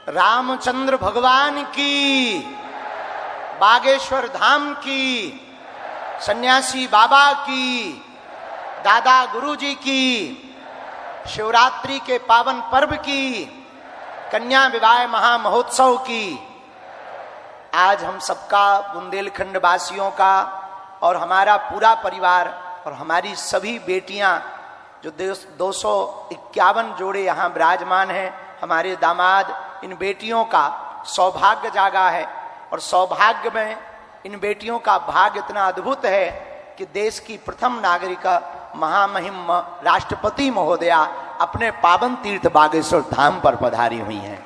रामचंद्र भगवान की, बागेश्वर धाम की, सन्यासी बाबा की, दादा गुरुजी की, शिवरात्रि के पावन पर्व की, कन्या विवाह महामहोत्सव की। आज हम सबका, बुंदेलखंड वासियों का और हमारा पूरा परिवार और हमारी सभी बेटियां, जो 251 जोड़े यहाँ विराजमान हैं, हमारे दामाद, इन बेटियों का सौभाग्य जागा है। और सौभाग्य में इन बेटियों का भाग्य इतना अद्भुत है कि देश की प्रथम नागरिका महामहिम राष्ट्रपति महोदया अपने पावन तीर्थ बागेश्वर धाम पर पधारी हुई हैं।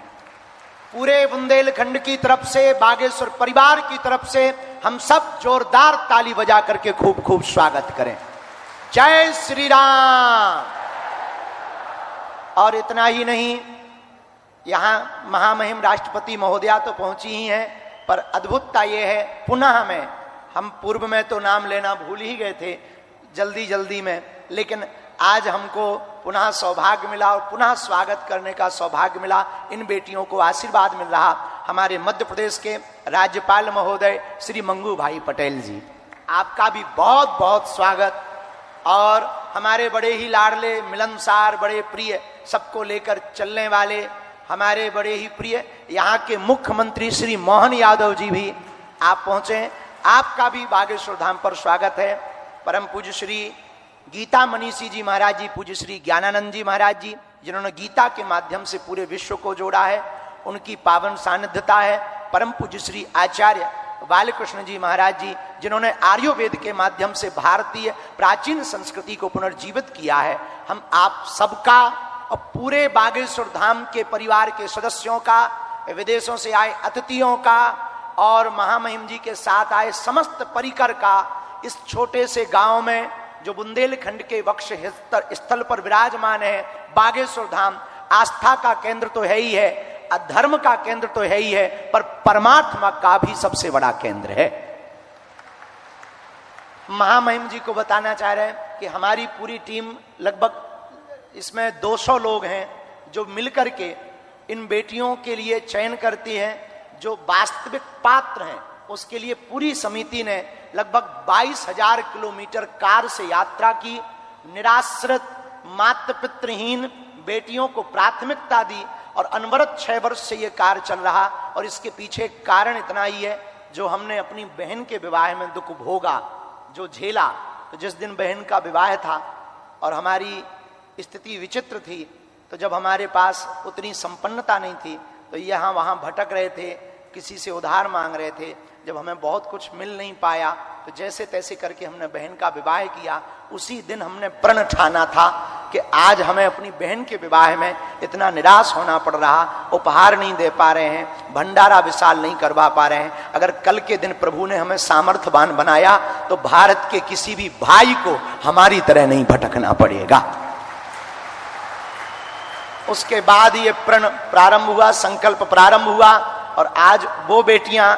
पूरे बुंदेलखंड की तरफ से, बागेश्वर परिवार की तरफ से हम सब जोरदार ताली बजा करके खूब खूब स्वागत करें। जय श्री राम। और इतना ही नहीं, यहाँ महामहिम राष्ट्रपति महोदया तो पहुंची ही हैं, पर अद्भुतता यह है, पुनः में, हम पूर्व में तो नाम लेना भूल ही गए थे जल्दी जल्दी में, लेकिन आज हमको पुनः सौभाग्य मिला और पुनः स्वागत करने का सौभाग्य मिला। इन बेटियों को आशीर्वाद मिल रहा हमारे मध्य प्रदेश के राज्यपाल महोदय श्री मंगू भाई पटेल जी, आपका भी बहुत बहुत स्वागत। और हमारे बड़े ही लाडले, मिलनसार, बड़े प्रिय, सबको लेकर चलने वाले हमारे बड़े ही प्रिय यहाँ के मुख्यमंत्री श्री मोहन यादव जी भी आप पहुंचे, आपका भी बागेश्वर धाम पर स्वागत है। परम पूज्य श्री गीता मनीषी जी महाराज जी, पूज्य श्री ज्ञानानंद जी महाराज जी, जिन्होंने गीता के माध्यम से पूरे विश्व को जोड़ा है, उनकी पावन सानिध्यता है। परम पूज्य श्री आचार्य बालकृष्ण जी महाराज जी, जिन्होंने आर्यवेद के माध्यम से भारतीय प्राचीन संस्कृति को पुनर्जीवित किया है। हम आप सबका और पूरे बागेश्वर धाम के परिवार के सदस्यों का, विदेशों से आए अतिथियों का और महामहिम जी के साथ आए समस्त परिकर का, इस छोटे से गांव में जो बुंदेलखंड के वक्ष स्थल पर विराजमान है, बागेश्वर धाम आस्था का केंद्र तो है ही है, धर्म का केंद्र तो है ही है, पर परमात्मा का भी सबसे बड़ा केंद्र है। महामहिम जी को बताना चाह रहे हैं कि हमारी पूरी टीम, लगभग इसमें 200 लोग हैं, जो मिलकर के इन बेटियों के लिए चयन करती है। जो वास्तविक पात्र हैं उसके लिए पूरी समिति ने लगभग 22,000 किलोमीटर कार से यात्रा की, निराश्रित मातृ पितृहीन बेटियों को प्राथमिकता दी और अनवरत 6 वर्ष से ये कार्य चल रहा। और इसके पीछे कारण इतना ही है, जो हमने अपनी बहन के विवाह में दुख भोगा, जो झेला। तो जिस दिन बहन का विवाह था और हमारी स्थिति विचित्र थी, तो जब हमारे पास उतनी संपन्नता नहीं थी, तो यहाँ वहाँ भटक रहे थे, किसी से उधार मांग रहे थे। जब हमें बहुत कुछ मिल नहीं पाया, तो जैसे तैसे करके हमने बहन का विवाह किया। उसी दिन हमने प्रण ठाना था कि आज हमें अपनी बहन के विवाह में इतना निराश होना पड़ रहा, उपहार नहीं दे पा रहे हैं, भंडारा विशाल नहीं करवा पा रहे हैं। अगर कल के दिन प्रभु ने हमें सामर्थ्यवान बनाया, तो भारत के किसी भी भाई को हमारी तरह नहीं भटकना पड़ेगा। उसके बाद ये प्रण प्रारंभ हुआ, संकल्प प्रारंभ हुआ। और आज वो बेटियां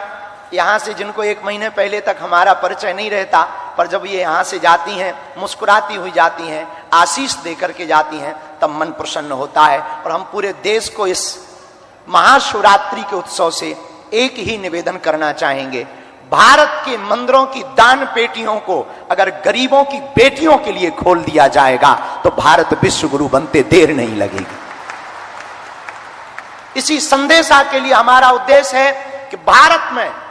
यहाँ से, जिनको 1 महीने पहले तक हमारा परिचय नहीं रहता, पर जब ये यहाँ से जाती हैं, मुस्कुराती हुई जाती हैं, आशीष दे करके जाती हैं, तब मन प्रसन्न होता है। और हम पूरे देश को इस महाशिवरात्रि के उत्सव से एक ही निवेदन करना चाहेंगे, भारत के मंदिरों की दान पेटियों को अगर गरीबों की बेटियों के लिए खोल दिया जाएगा, तो भारत विश्व गुरु बनते देर नहीं लगेगी। इसी संदेशा के लिए हमारा उद्देश्य है कि भारत में